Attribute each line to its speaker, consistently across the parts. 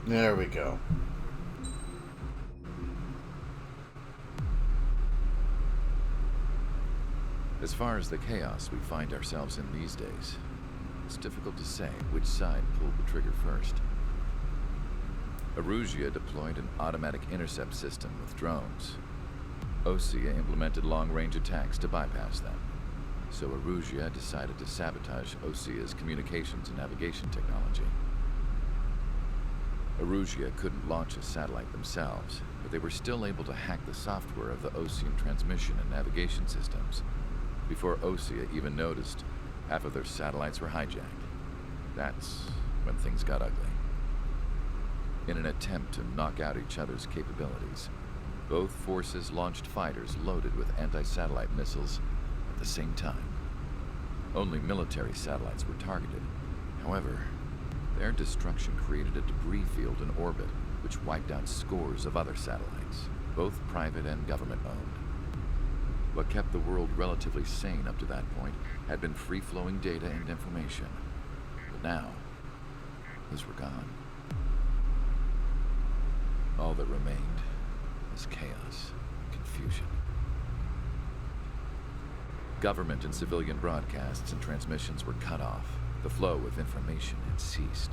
Speaker 1: There we go.
Speaker 2: As far as the chaos we find ourselves in these days, it's difficult to say which side pulled the trigger first. Erusia deployed an automatic intercept system with drones. Osea implemented long-range attacks to bypass them. So Erusia decided to sabotage Osea's communications and navigation technology. Erusia couldn't launch a satellite themselves, but they were still able to hack the software of the Osean transmission and navigation systems. Before Osea even noticed, half of their satellites were hijacked. That's when things got ugly. In an attempt to knock out each other's capabilities, both forces launched fighters loaded with anti-satellite missiles at the same time. Only military satellites were targeted. However, their destruction created a debris field in orbit, which wiped out scores of other satellites, both private and government-owned. What kept the world relatively sane up to that point had been free-flowing data and information. But now, those were gone. All that remained was chaos, confusion. Government and civilian broadcasts and transmissions were cut off. The flow of information had ceased.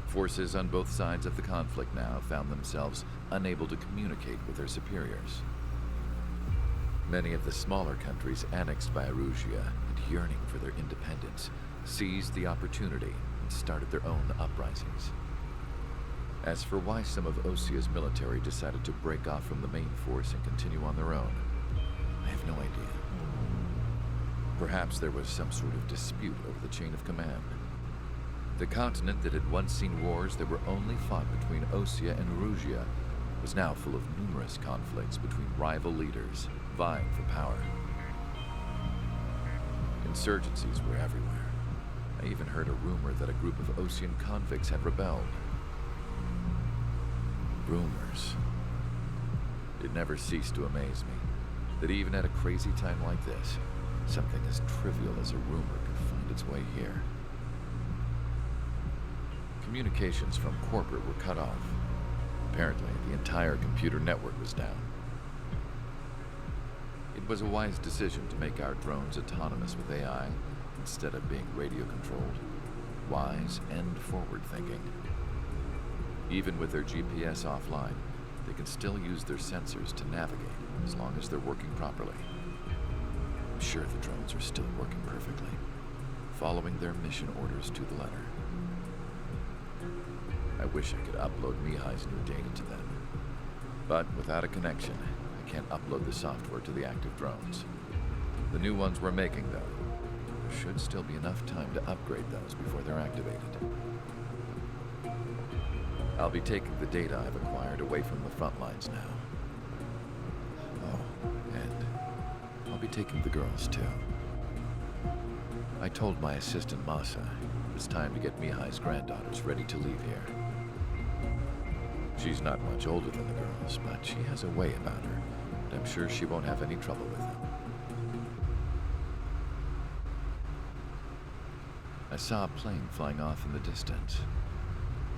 Speaker 2: Forces on both sides of the conflict now found themselves unable to communicate with their superiors. Many of the smaller countries annexed by Erusia and yearning for their independence seized the opportunity and started their own uprisings. As for why some of Osea's military decided to break off from the main force and continue on their own, I have no idea. Perhaps there was some sort of dispute over the chain of command. The continent that had once seen wars that were only fought between Osea and Erusia was now full of numerous conflicts between rival leaders vying for power. Insurgencies were everywhere. I even heard a rumor that a group of Osean convicts had rebelled. Rumors. It never ceased to amaze me that even at a crazy time like this, something as trivial as a rumor could find its way here. Communications from corporate were cut off. Apparently, the entire computer network was down. It was a wise decision to make our drones autonomous with AI instead of being radio-controlled. Wise and forward-thinking. Even with their GPS offline, they can still use their sensors to navigate as long as they're working properly. I'm sure the drones are still working perfectly, following their mission orders to the letter. I wish I could upload Mihaly's new data to them. But without a connection, I can't upload the software to the active drones. The new ones we're making, though, there should still be enough time to upgrade those before they're activated. I'll be taking the data I've acquired away from the front lines now. Oh, and I'll be taking the girls, too. I told my assistant, Masa, it was time to get Mihaly's granddaughters ready to leave here. She's not much older than the girls, but she has a way about her, and I'm sure she won't have any trouble with them. I saw a plane flying off in the distance.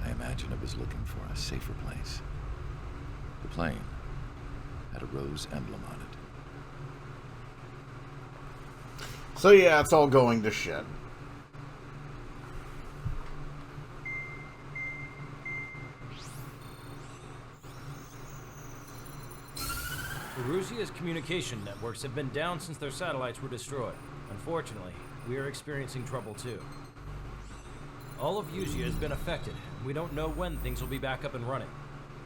Speaker 2: I imagine it was looking for a safer place. The plane had a rose emblem on it.
Speaker 1: So yeah, it's all going to shit.
Speaker 3: Erusia's communication networks have been down since their satellites were destroyed. Unfortunately, we are experiencing trouble too. All of Usea has been affected. We don't know when things will be back up and running.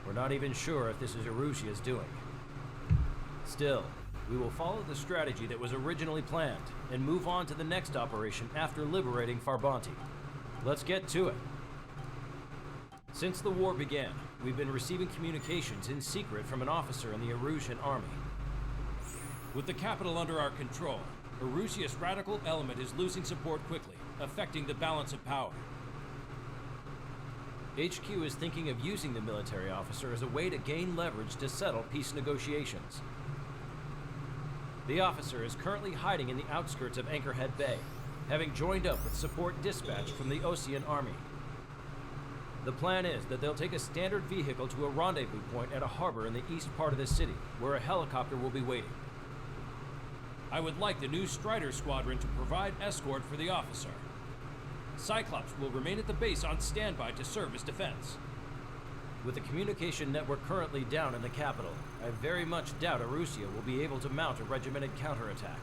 Speaker 3: We're not even sure if this is Erusia's doing. Still, we will follow the strategy that was originally planned and move on to the next operation after liberating Farbanti. Let's get to it. Since the war began, we've been receiving communications in secret from an officer in the Erusian army.
Speaker 4: With the capital under our control, Erusia's radical element is losing support quickly, affecting the balance of power.
Speaker 3: HQ is thinking of using the military officer as a way to gain leverage to settle peace negotiations. The officer is currently hiding in the outskirts of Anchorhead Bay, having joined up with support dispatch from the Osean army. The plan is that they'll take a standard vehicle to a rendezvous point at a harbor in the east part of the city, where a helicopter will be waiting.
Speaker 4: I would like the new Strider Squadron to provide escort for the officer. Cyclops will remain at the base on standby to serve as defense.
Speaker 3: With the communication network currently down in the capital, I very much doubt Erusia will be able to mount a regimented counterattack.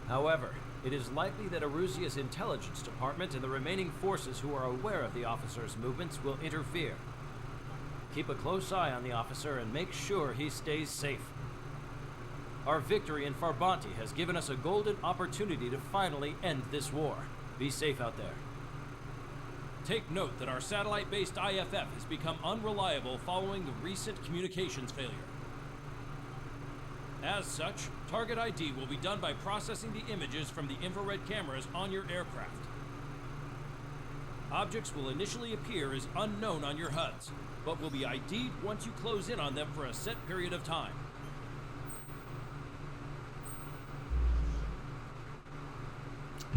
Speaker 3: However, it is likely that Erusia's intelligence department and the remaining forces who are aware of the officer's movements will interfere. Keep a close eye on the officer and make sure he stays safe. Our victory in Farbanti has given us a golden opportunity to finally end this war. Be safe out there.
Speaker 4: Take note that our satellite-based IFF has become unreliable following the recent communications failure. As such, target ID will be done by processing the images from the infrared cameras on your aircraft. Objects will initially appear as unknown on your HUDs, but will be ID'd once you close in on them for a set period of time.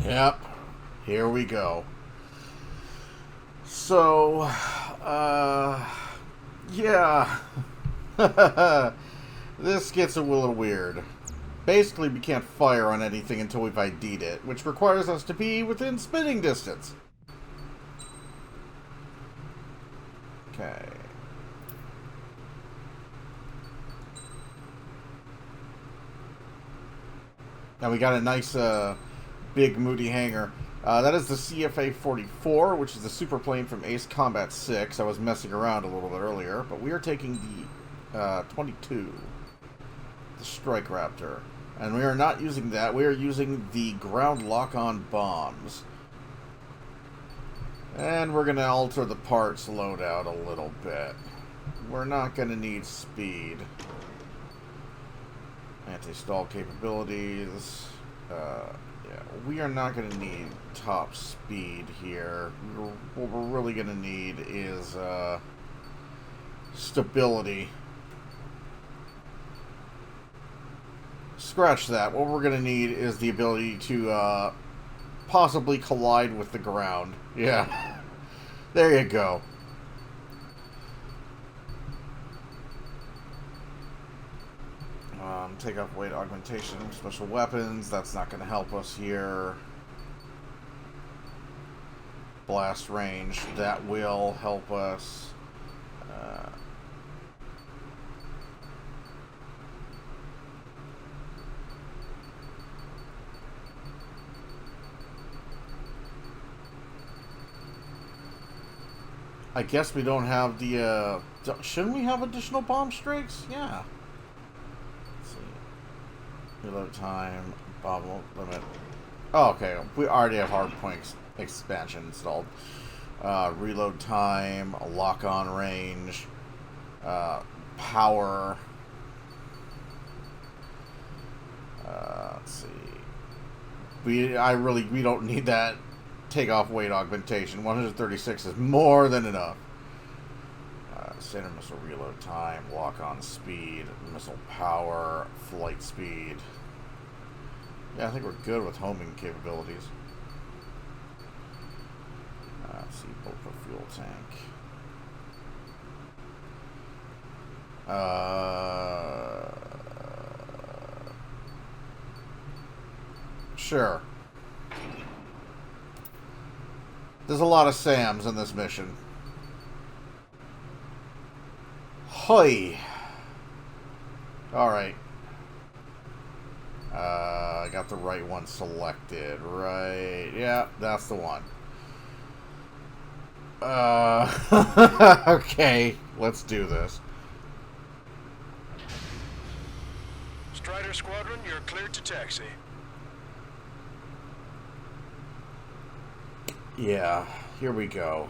Speaker 1: Yep. Here we go. So, yeah. This gets a little weird. Basically, we can't fire on anything until we've ID'd it, which requires us to be within spitting distance. Okay. Now we got a nice, big moody hangar. That is the CFA-44, which is the super plane from Ace Combat 6. I was messing around a little bit earlier, but we are taking the 22, the Strike Raptor. And we are not using that. We are using the ground lock-on bombs. And we're going to alter the parts loadout a little bit. We're not going to need speed. Anti-stall capabilities. Yeah, we are not going to need top speed here. What we're really going to need is stability. Scratch that. What we're going to need is the ability to possibly collide with the ground. Yeah. There you go. Take off weight augmentation, special weapons. That's not going to help us here. Blast range. That will help us. I guess we don't have the, shouldn't we have additional bomb strikes? Yeah. Let's see. Reload time, bomb limit. Oh, okay. We already have hardpoint expansion installed. Reload time, lock-on range, power. Let's see. We don't need that takeoff weight augmentation. 136 is more than enough. Standard missile reload time, lock-on speed, missile power, flight speed. Yeah, I think we're good with homing capabilities. Let's see, Belka fuel tank. Sure. There's a lot of Sams in this mission. Hoi. Alright. I got the right one selected, right? Yeah, that's the one. Okay, let's do this.
Speaker 5: Strider Squadron, you're cleared to taxi.
Speaker 1: Yeah, here we go.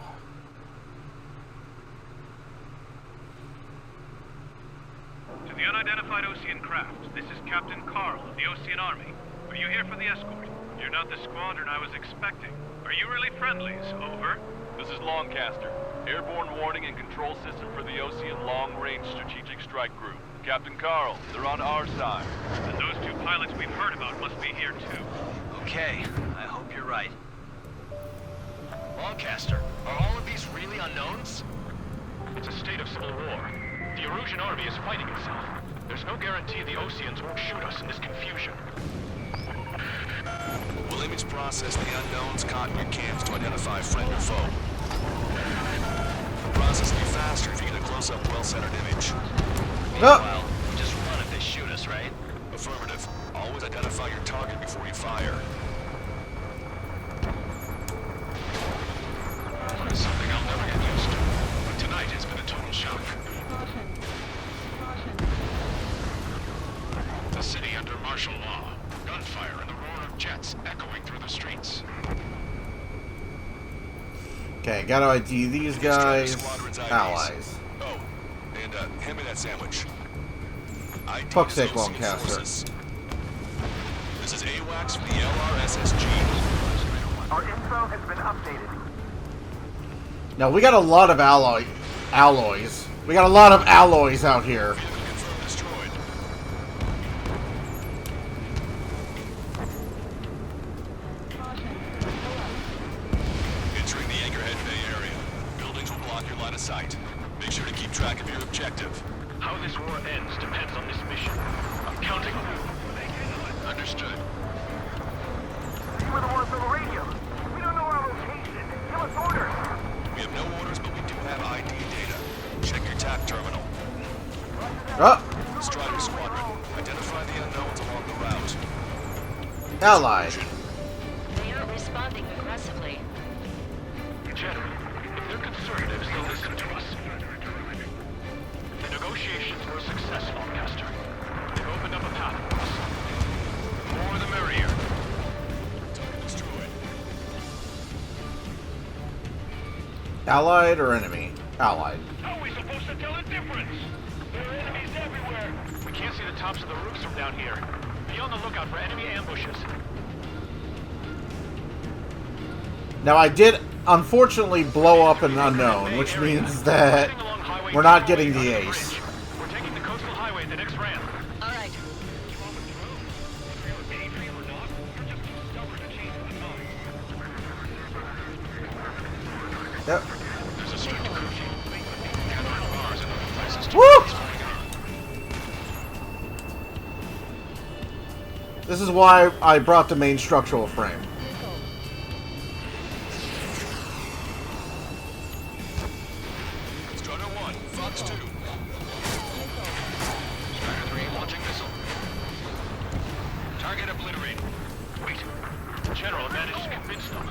Speaker 6: To the unidentified Osean craft, this is Captain Carl of the Osean Army. Are you here for the escort? You're not the squadron I was expecting. Are you really friendlies? Over.
Speaker 7: This is Longcaster. Airborne warning and control system for the Osean Long-Range Strategic Strike Group. Captain Carl, they're on our side.
Speaker 6: And those two pilots we've heard about must be here too.
Speaker 8: Okay, I hope you're right. Lancaster,
Speaker 5: Are all of these really unknowns?
Speaker 6: It's a state of civil war. The Erusian army is fighting itself. There's no guarantee the Oseans won't shoot us in this confusion.
Speaker 5: We'll image process the unknowns caught in your camps to identify friend or foe. The process will be faster if you get a close-up, well-centered image.
Speaker 1: No.
Speaker 5: Just run if they shoot us, right? Affirmative. Always identify your target before you fire.
Speaker 6: It's something I'll never get used to. But tonight it's been a total shock. The city under martial law. Gunfire and the roar of jets echoing through the streets.
Speaker 1: Okay, gotta ID these guys. Allies.
Speaker 5: Oh, and hand me that sandwich. ID
Speaker 1: Fuck's sake,
Speaker 5: Osean
Speaker 1: Longcaster.
Speaker 5: forces. This is AWACS for the LRSSG.
Speaker 8: Our info has been updated.
Speaker 1: Now, we got a lot of alloys. We got a lot of alloys out here.
Speaker 5: Vehicle confirmed destroyed. Entering the Anchorhead Bay area. Buildings will block your line of sight. Make sure to keep track of your objective.
Speaker 6: How this war ends depends on this mission. I'm counting on you. Understood.
Speaker 8: You were the ones on the radio. We don't know our location. Give us orders.
Speaker 5: We have no orders, but we do have ID data. Check your TAC terminal.
Speaker 1: Oh,
Speaker 5: Strider Squadron. Identify the unknowns along the route.
Speaker 1: allied.
Speaker 9: They aren't responding aggressively.
Speaker 6: General, if they're conservative, they'll listen to us. The negotiations were a success, Lancaster. They've opened up a path for us. The more the merrier.
Speaker 5: Target destroyed.
Speaker 1: Allied or enemy? Allied.
Speaker 6: How are we supposed to tell the difference? There are enemies everywhere. We can't see the tops of the roofs from down here. Be on the lookout for enemy ambushes.
Speaker 1: Now, I did unfortunately blow up an unknown, which means that we're not getting the ace.
Speaker 6: We're taking the coastal highway at the next ramp.
Speaker 9: All right.
Speaker 1: Yep.
Speaker 6: There's a strict curfew. Gathering bars and other places to
Speaker 1: Woo! This is why I brought the main structural frame.
Speaker 5: Strider 1, Fox 2.
Speaker 6: Strider 3 launching missile. Target obliterated. Wait. General managed to convince them.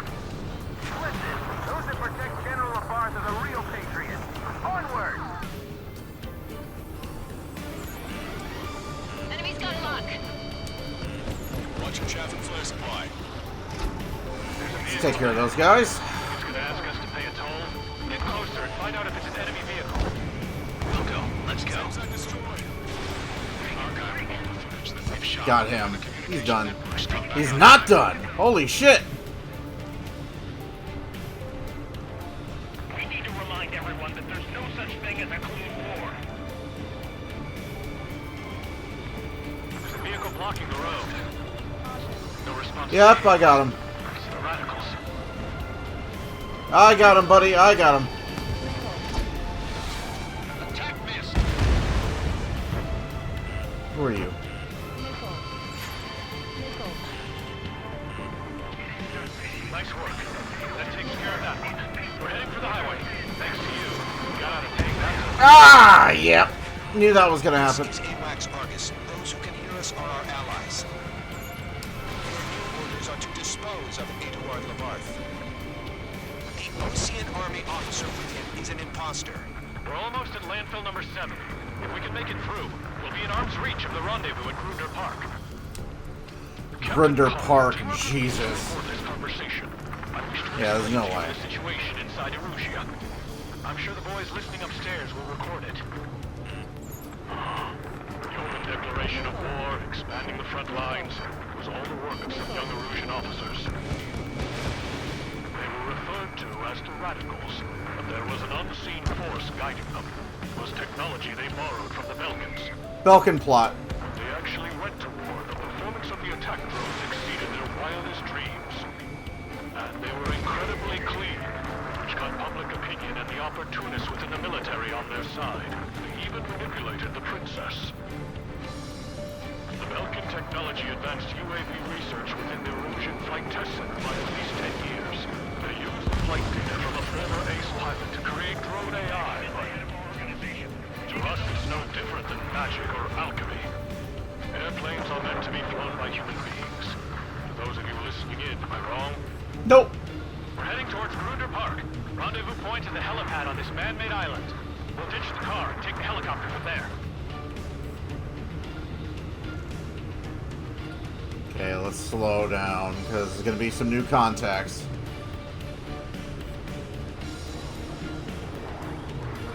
Speaker 8: Listen, those that protect General Labarth are the real patriots. Onward!
Speaker 9: Enemy's got a lock.
Speaker 5: Watch your chaff and flare supply.
Speaker 1: Let's take care of those guys.
Speaker 6: It's gonna ask us to pay a toll. Get closer and find out if it's an enemy vehicle. We'll go. Let's go.
Speaker 5: Sensor destroyed.
Speaker 6: Archive all the footage that they've shot.
Speaker 1: Got him.
Speaker 6: The
Speaker 1: He's
Speaker 6: communication
Speaker 1: done.
Speaker 6: networks dating back
Speaker 1: He's
Speaker 6: on
Speaker 1: not done. Holy shit.
Speaker 6: We need to remind everyone that there's no such thing as a clean war. There's a vehicle blocking the road. No response.
Speaker 1: Yep, I got him.
Speaker 6: It's the radicals.
Speaker 1: I got him, buddy. I got him.
Speaker 6: Attack missed.
Speaker 1: Who are you?
Speaker 6: Nice work. That takes care of that one. We're heading for the highway. Thanks to you. We got out of tank that.
Speaker 1: Ah, yep. Knew that was gonna happen.
Speaker 5: This is AWACS Argus. Those who can hear us are our allies. Your orders are to dispose of Eduard Labarth. The Osean Army officer with him is an imposter.
Speaker 6: We're almost at landfill number 7. If we can make it through, we'll be in arm's reach of the rendezvous at Grunder Park.
Speaker 1: Grunder
Speaker 6: Captain
Speaker 1: Park,
Speaker 6: Collins,
Speaker 1: Jesus.
Speaker 6: record this conversation. I wish to
Speaker 1: Yeah, there's no
Speaker 6: explain
Speaker 1: way.
Speaker 6: the situation inside Erusia. I'm sure the boys listening upstairs will record it. The open declaration of war, expanding the front lines, was all the work of some young Erusian officers. They were referred to as the radicals, but there was an unseen force guiding them. It was technology they borrowed from the Belkans.
Speaker 1: Belkan plot.
Speaker 6: They actually went to war. The performance of the attack drones exceeded their wildest dreams. And they were incredibly clean, which got and the opportunists within the military on their side. They even manipulated the princess. The Belkan technology advanced UAV research within the Erusian Flight Test Center by at least 10 years. They used the flight data from a former ace pilot to create drone AI, but to us it's no different than magic or alchemy. Airplanes are meant to be flown by human beings. To those of you listening in, am I wrong?
Speaker 1: Nope.
Speaker 6: We're heading towards Grunder Park. Rendezvous point is the helipad on this man-made island. We'll ditch the car and take the helicopter from there.
Speaker 1: Okay, let's slow down, because there's going to be some new contacts.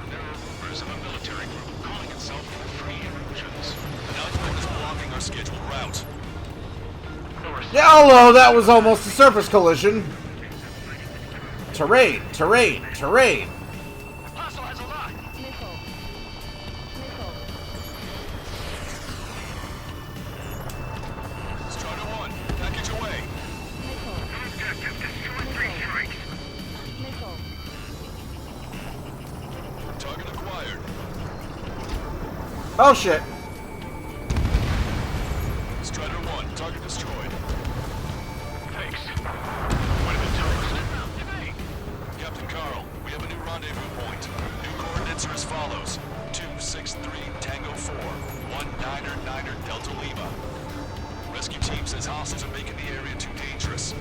Speaker 5: There are rumors of a military group calling itself the Free Erusians. Announcement is blocking our scheduled route.
Speaker 1: Yeah, although that was almost a surface collision. Terrain, terrain, terrain.
Speaker 6: Hostile has a lot.
Speaker 5: Strider 1, package away.
Speaker 8: Objective, destroy 3 strikes.
Speaker 5: Target acquired.
Speaker 1: Oh shit.
Speaker 5: Strider 1, target destroyed.
Speaker 6: Thanks. Might have been toast.
Speaker 5: Captain Carl, we have a new rendezvous point. New coordinates are as follows. 263 Tango 4, 1999 Delta Lima. Rescue team says hostiles are making the area too dangerous.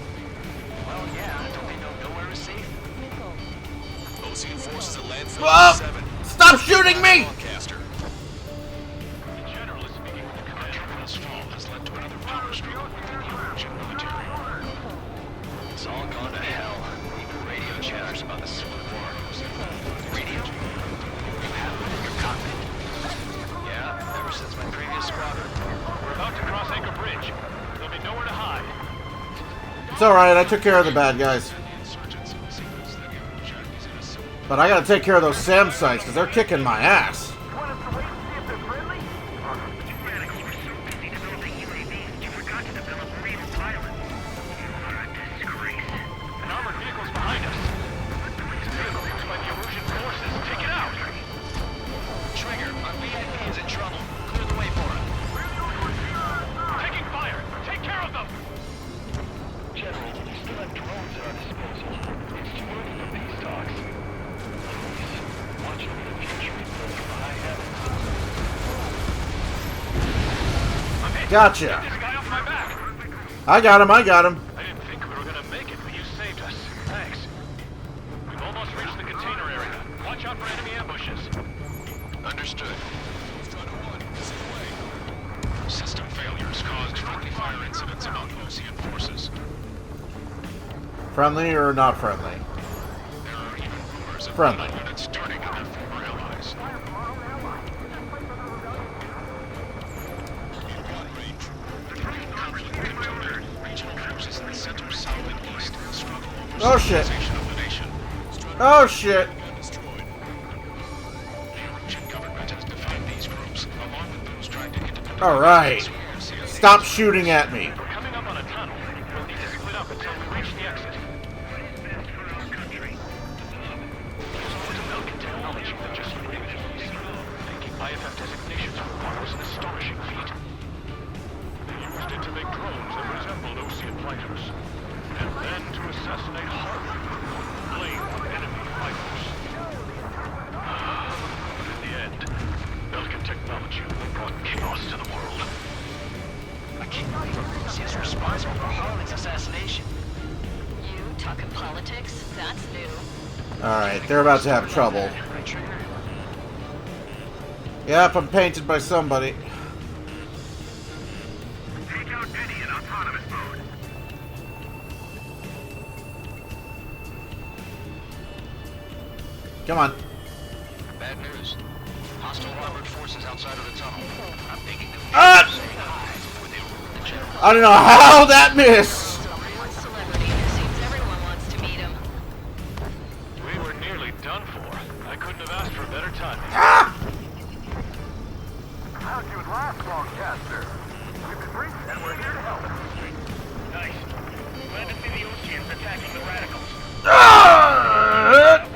Speaker 8: Well, yeah, don't they know nowhere is safe?
Speaker 5: Ocean forces at landfill
Speaker 1: Whoa!
Speaker 5: 7.
Speaker 1: Stop shooting me!
Speaker 5: Lancaster.
Speaker 6: Generally speaking, the commander
Speaker 5: This fall has led to another power struggle within the Erusian military.
Speaker 8: It's all gone to hell. Even radio chatters about the Civil War. Radio? You have one in your cockpit? Yeah, ever since my previous squadron.
Speaker 6: we're about to cross Anchor Bridge. There'll be nowhere to hide.
Speaker 1: It's alright, I took care of the bad guys. But I gotta take care of those SAM sites, because they're kicking my ass.
Speaker 8: You want us to wait and see if they're friendly? You radicals were so busy developing UAVs, you forgot to develop real pilots. What a disgrace.
Speaker 6: An armored vehicle's behind us. It's a vehicle used by the Erusian forces. Take it out!
Speaker 8: Trigger, our VIP is in trouble. Clear the way for him.
Speaker 6: Taking fire! Take care of them!
Speaker 8: General, we still have drones at our disposal. It's too early for peace talks. Watch over the future from high heavens.
Speaker 6: I'm hit!
Speaker 1: Gotcha.
Speaker 6: Get this guy off my back!
Speaker 1: I got him, I got him.
Speaker 6: I didn't think we were gonna make it, but you saved us. Thanks. We've almost reached the container area. Watch out for enemy ambushes.
Speaker 5: Understood. Strider 1, this way. System failures caused friendly fire incidents among Ocean forces.
Speaker 1: Friendly or not friendly?
Speaker 5: There are even rumors of
Speaker 1: Friendly.
Speaker 5: units turning on their former allies. In gun range. Conflict continued. Regional forces in the center, south, and east struggle over
Speaker 1: Oh, shit.
Speaker 5: stabilization of the nation.
Speaker 1: Oh shit.
Speaker 5: Gun destroyed. The Erusian government has defined these groups, along with those trying to independently
Speaker 1: Alright. Stop shooting at me.
Speaker 6: We're coming up on a tunnel. We'll need to split up until we reach the exit. There's Belkan technology that just reveals. Thinking IFF designations requires an astonishing feat. They used it to make drones that resembled Ocean fighters. And then to assassinate Harvard, blame on enemy fighters. But in the end, Belkan technology brought chaos to the world.
Speaker 8: A king of Erusia is responsible for Harley's assassination.
Speaker 9: You talking politics? That's new.
Speaker 1: Alright, they're about to have trouble.
Speaker 8: Right, Trigger?
Speaker 1: Yep, I'm painted by somebody.
Speaker 8: Take out Penny in autonomous mode.
Speaker 1: Come on.
Speaker 5: Bad news. Hostile armored forces outside of the tunnel. I'm thinking that we
Speaker 1: Ah!
Speaker 5: should say hi with the general.
Speaker 1: I don't know how that missed.
Speaker 9: One celebrity. Seems everyone wants to meet him.
Speaker 6: We were nearly done for. I couldn't have asked for a better time.
Speaker 1: Ah!
Speaker 8: How'd you last, Longcaster? We've been briefed and we're here to help. Nice. Glad to see the Oceans attacking the radicals.
Speaker 1: Ah!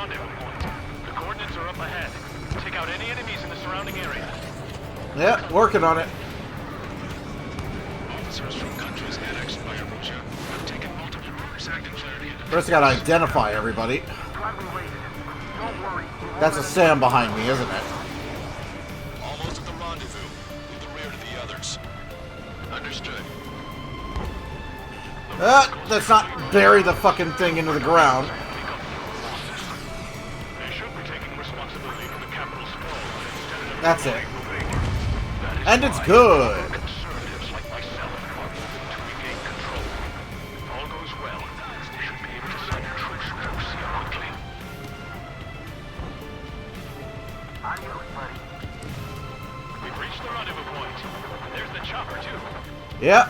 Speaker 6: rendezvous point. The coordinates are up ahead. Take out any enemies in the surrounding area.
Speaker 1: Yeah, working on it.
Speaker 8: Officers from countries annexed by Erusia have taken multiple routes acting clarity.
Speaker 1: First, I gotta identify everybody. That's a Sam behind me, isn't it?
Speaker 8: Almost at the rendezvous. Leave the rear to the others. Understood.
Speaker 1: Let's not bury the fucking thing into the ground.
Speaker 6: They should be taking responsibility for the capital sprawl instead of
Speaker 1: That's it. And it's good.
Speaker 6: conservatives like myself are moving to regain control. If all goes well, we should be able to sign a truce with Usea quickly. We've reached the rendezvous point. There's the chopper, too.
Speaker 1: Yep.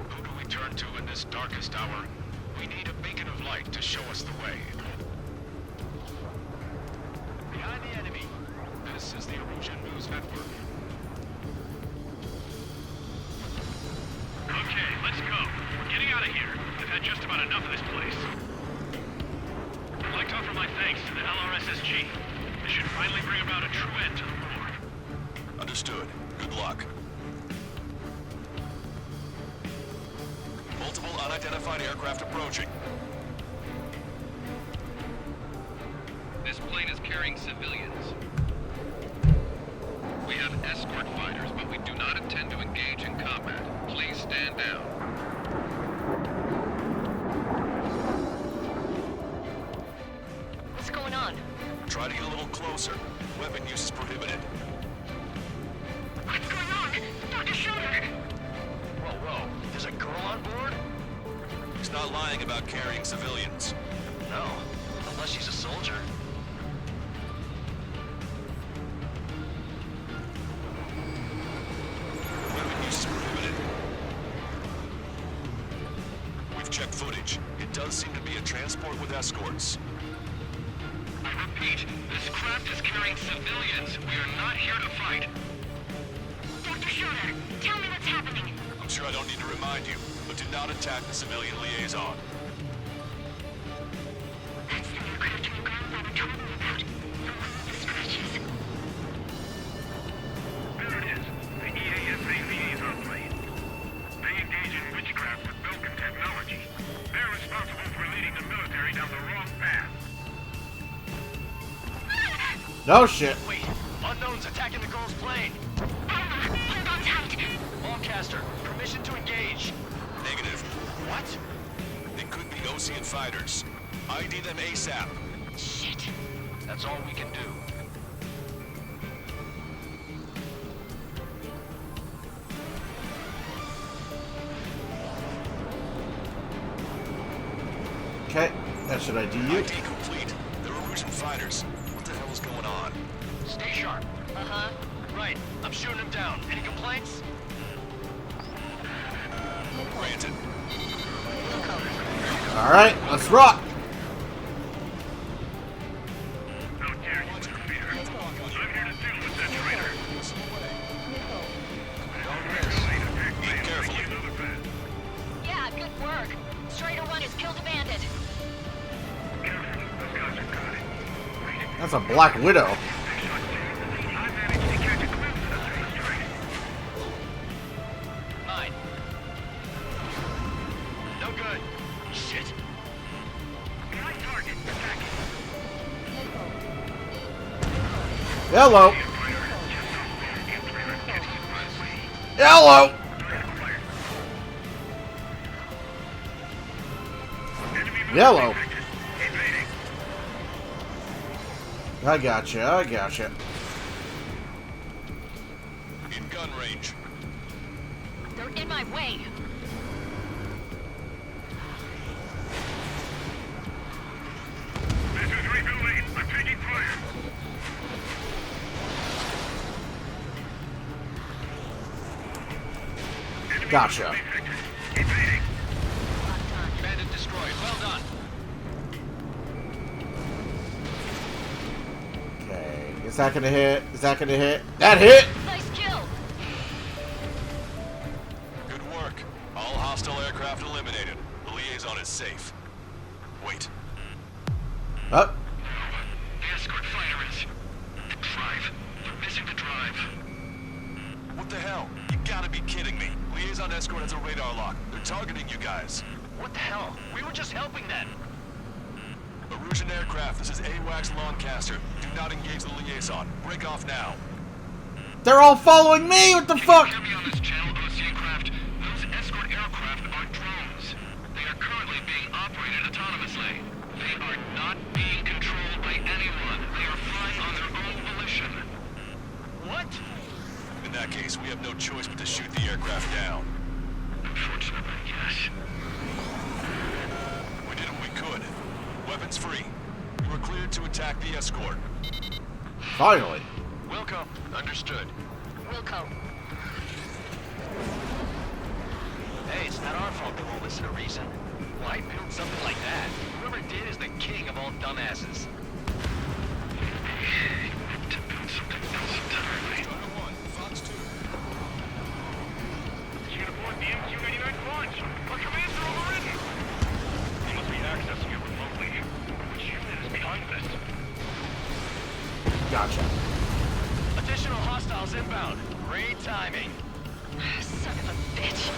Speaker 8: Who do we turn to in this darkest hour? We need a beacon of light to show us the way. Behind the enemy. This is the Erusia News Network.
Speaker 6: Okay, let's go. We're getting out of here. I've had just about enough of this place. I'd like to offer my thanks to the LRSSG. This should finally bring about a true end to the war.
Speaker 8: Understood. Good luck. Multiple unidentified aircraft approaching.
Speaker 10: This plane is carrying civilians. We have escort fighters, but we do not intend to engage in combat. Please stand down.
Speaker 9: What's going on?
Speaker 8: Try to get a little closer. Weapon use is prohibited.
Speaker 9: What's going on? Dr. Schroeder!
Speaker 8: Whoa. There's a girl on board? He's not lying about carrying civilians. No, unless she's a soldier. Weapon use is prohibited. We've checked footage. It does seem to be a transport with escorts.
Speaker 10: I repeat, this craft is carrying civilians. We are not here to fight.
Speaker 9: Dr. Schroeder, tell me what's happening.
Speaker 8: I'm sure I don't need to remind you, but do not attack the civilian liaison.
Speaker 9: That's the aircraft from Grandfather told me about. The one with the scratches.
Speaker 6: There it is. The EASA liaison plane. They engage in witchcraft with Belkan technology. They're responsible for leading the military down the wrong path.
Speaker 1: No shit.
Speaker 8: Wait, unknowns attacking the girl's plane.
Speaker 9: Hold on tight.
Speaker 8: Lancaster, permission to engage. Negative. What? They could be Osean fighters. ID them ASAP.
Speaker 9: Shit.
Speaker 8: That's all we can do.
Speaker 1: Okay, that should ID you.
Speaker 8: ID complete. They're Erusian fighters. What the hell is going on? Stay sharp.
Speaker 9: Uh-huh.
Speaker 8: Right, I'm shooting them down. Any complaints? Granted.
Speaker 1: Alright, let's rock.
Speaker 6: Don't dare use your fear. I'm here to deal with that traitor.
Speaker 8: Be careful.
Speaker 6: Another path.
Speaker 9: Yeah, good work. Strider 1 has killed a bandit.
Speaker 6: Careful. Those guys are gunning. Wait.
Speaker 1: That's a Black Widow.
Speaker 6: I managed to catch a glimpse of the strider.
Speaker 8: 9. No good. Shit.
Speaker 6: My target. Attack.
Speaker 1: Hello. Hello. Yellow. I gotcha.
Speaker 8: In gun range.
Speaker 9: They're in my way.
Speaker 6: This is refueling. I'm taking fire.
Speaker 1: Gotcha.
Speaker 6: Evading.
Speaker 8: Bandit destroyed. Well done.
Speaker 1: Okay, is that gonna hit? That hit!
Speaker 9: Nice kill.
Speaker 8: Good work. All hostile aircraft eliminated. The liaison
Speaker 11: on is safe. Wait.
Speaker 1: Up.
Speaker 10: The escort fighter is... The drive. They're missing the drive.
Speaker 11: What the hell? You gotta be kidding me. Liaison escort has a radar lock. They're targeting you guys.
Speaker 10: What the hell? We were just helping them.
Speaker 11: Erusian aircraft, this is AWACS Lancaster. Do not engage the liaison. Break off now.
Speaker 1: They're all following me! What the fuck?
Speaker 10: Hear me on this channel, Osea craft. Those escort aircraft are drones. They are currently being operated autonomously. They are not being controlled by anyone. They are flying on their own volition. What?
Speaker 11: In that case, we have no choice but to shoot the aircraft down.
Speaker 10: Unfortunately, yes.
Speaker 11: We did what we could. Weapons free. You are cleared to attack the escort.
Speaker 1: Finally.
Speaker 8: Wilco. Understood.
Speaker 9: Wilco.
Speaker 8: Hey, it's not our fault they won't listen to reason. Why build something like that? Whoever did is the king of all dumbasses.
Speaker 10: To build something else entirely.
Speaker 11: Strider 1, Fox 2.
Speaker 6: Uniform BMQ-99 launch. Our commands are overridden. He must be accessing it remotely. Which unit is behind this?
Speaker 1: Gotcha.
Speaker 8: Additional hostiles inbound. Great timing.
Speaker 9: Son of a bitch.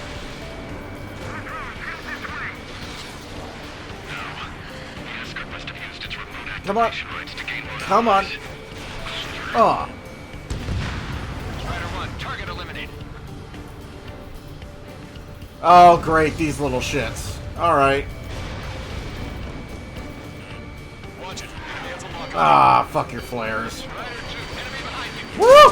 Speaker 10: The escort must have used its remote
Speaker 1: Come on.
Speaker 10: activation rights to gain more
Speaker 1: Come on.
Speaker 10: access.
Speaker 1: Oh.
Speaker 8: Strider 1, target eliminated.
Speaker 1: Oh, great. These little shits. Alright.
Speaker 11: Watch it. Enemy has a lock on
Speaker 1: Ah, fuck your flares.
Speaker 8: Strider 2, enemy behind you.
Speaker 1: Woo!
Speaker 11: you.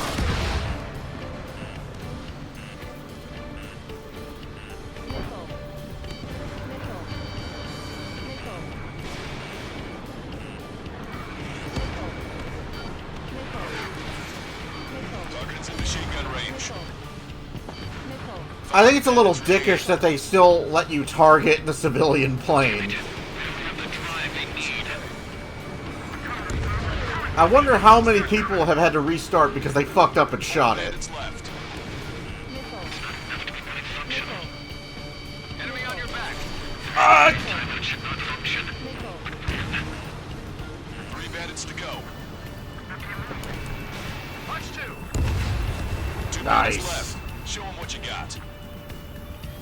Speaker 11: Target's in machine gun range.
Speaker 1: I think it's a little dickish that they still let you target the civilian plane.
Speaker 10: They don't have the drive they need.
Speaker 1: I wonder how many people have had to restart because they fucked up and shot it.
Speaker 11: Bandits left.
Speaker 10: Enough to be quite functional.
Speaker 8: Enemy on your back.
Speaker 1: Ah!
Speaker 10: That should not function.
Speaker 11: 3 bandits to go.
Speaker 8: Punch 2.
Speaker 11: 2 bandits
Speaker 1: Nice.
Speaker 11: left. Show them what you got.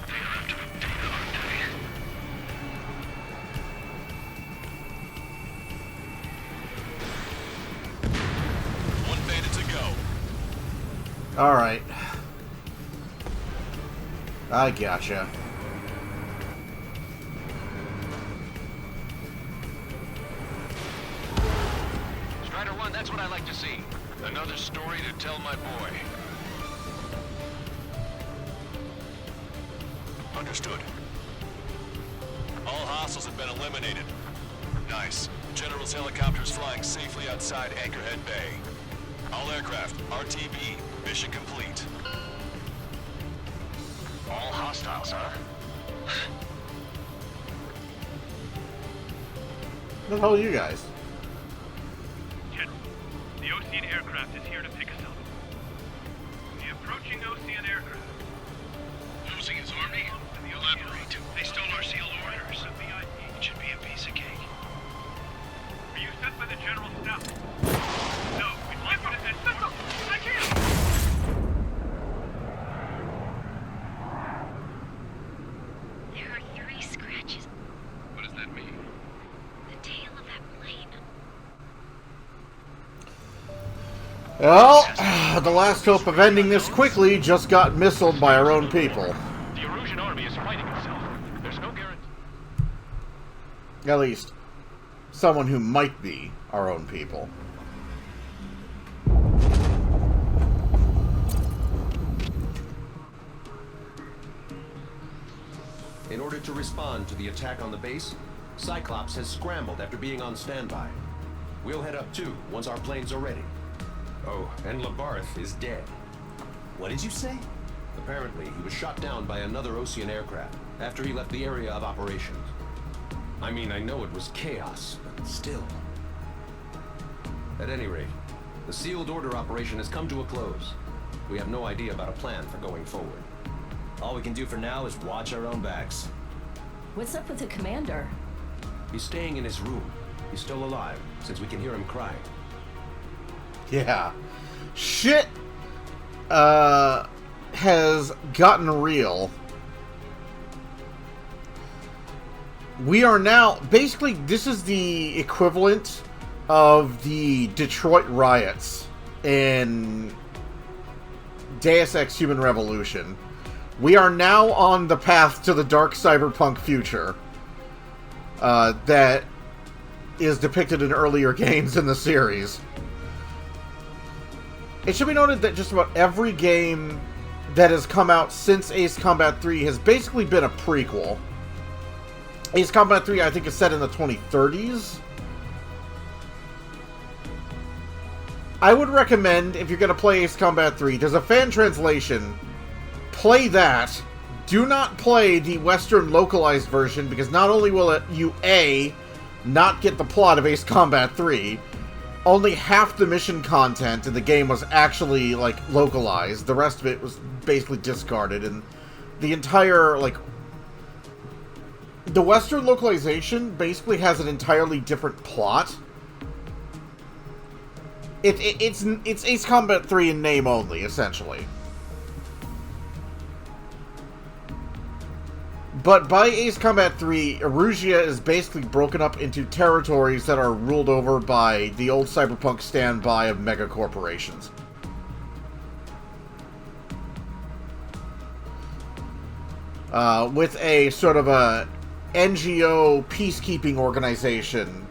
Speaker 10: They have to have data, aren't they?
Speaker 11: One bandit to go.
Speaker 1: Alright. I gotcha.
Speaker 8: Strider 1, that's what I like to see. Another story to tell my boy.
Speaker 11: Understood. All hostiles have been eliminated. Nice. General's helicopters flying safely outside Anchorhead Bay. All aircraft, RTB, mission complete.
Speaker 8: All hostiles, huh?
Speaker 1: What the hell are you guys?
Speaker 6: General, the Osean aircraft is here to pick us up. The approaching Osean aircraft.
Speaker 10: Losing his army? Elaborate. They stole our sealed orders. It should be a piece of cake.
Speaker 6: Are you sent by the General's staff? No, we'd like you to send Central. I can't!
Speaker 9: There are 3 scratches.
Speaker 10: What does that mean?
Speaker 9: The tail of that plane.
Speaker 1: Well, the last hope of ending this quickly just got missiled by our own people.
Speaker 6: The Erusian army is fighting itself. There's no guarantee.
Speaker 1: At least, someone who might be our own people.
Speaker 12: In order to respond to the attack on the base, Cyclops has scrambled after being on standby. We'll head up too, once our planes are ready. Oh, and Labarth is dead. What did you say? Apparently, he was shot down by another Osean aircraft after he left the area of operations. I mean, I know it was chaos, but still. At any rate, the sealed order operation has come to a close. We have no idea about a plan for going forward.
Speaker 3: All we can do for now is watch our own backs.
Speaker 13: What's up with the commander?
Speaker 12: He's staying in his room. He's still alive, since we can hear him crying.
Speaker 1: Yeah. Shit has gotten real. We are now... Basically, this is the equivalent of the Detroit riots in Deus Ex Human Revolution. We are now on the path to the dark cyberpunk future that is depicted in earlier games in the series. It should be noted that just about every game that has come out since Ace Combat 3 has basically been a prequel. Ace Combat 3, I think, is set in the 2030s. I would recommend, if you're going to play Ace Combat 3, there's a fan translation. Play that. Do not play the Western localized version, because not only will it, you A, not get the plot of Ace Combat 3, only half the mission content in the game was actually, like, localized. The rest of it was basically discarded, and the entire, like... The Western localization basically has an entirely different plot. It's Ace Combat 3 in name only, essentially. But by Ace Combat 3, Erusia is basically broken up into territories that are ruled over by the old cyberpunk standby of mega corporations. With a sort of a NGO peacekeeping organization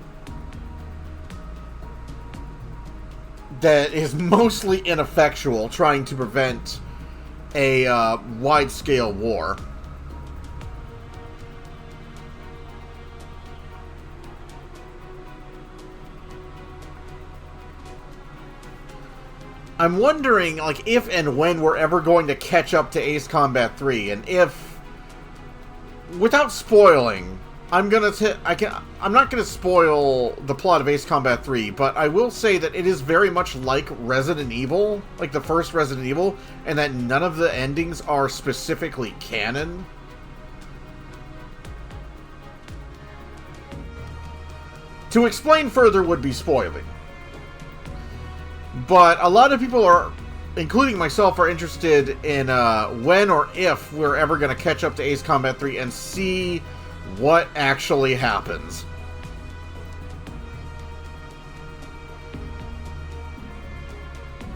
Speaker 1: that is mostly ineffectual, trying to prevent a wide-scale war. I'm wondering, like, if and when we're ever going to catch up to Ace Combat 3, and if, without spoiling, I'm not gonna spoil the plot of Ace Combat 3, but I will say that it is very much like Resident Evil, like the first Resident Evil, and that none of the endings are specifically canon. To explain further would be spoiling. But a lot of people are, including myself, are interested in when or if we're ever going to catch up to Ace Combat 3 and see what actually happens.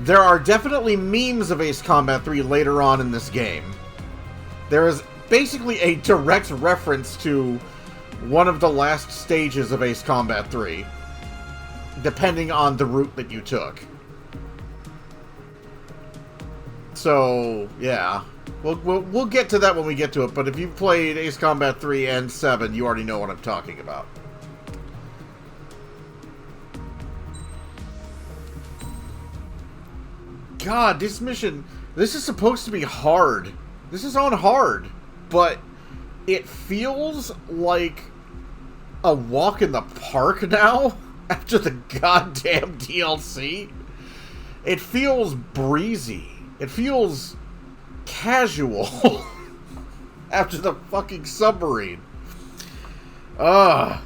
Speaker 1: There are definitely memes of Ace Combat 3 later on in this game. There is basically a direct reference to one of the last stages of Ace Combat 3, depending on the route that you took. So, yeah. We'll get to that when we get to it, but if you've played Ace Combat 3 and 7, you already know what I'm talking about. God, this mission... This is supposed to be hard. This is on hard, but it feels like a walk in the park now after the goddamn DLC. It feels breezy. It feels casual after the fucking submarine. Ugh.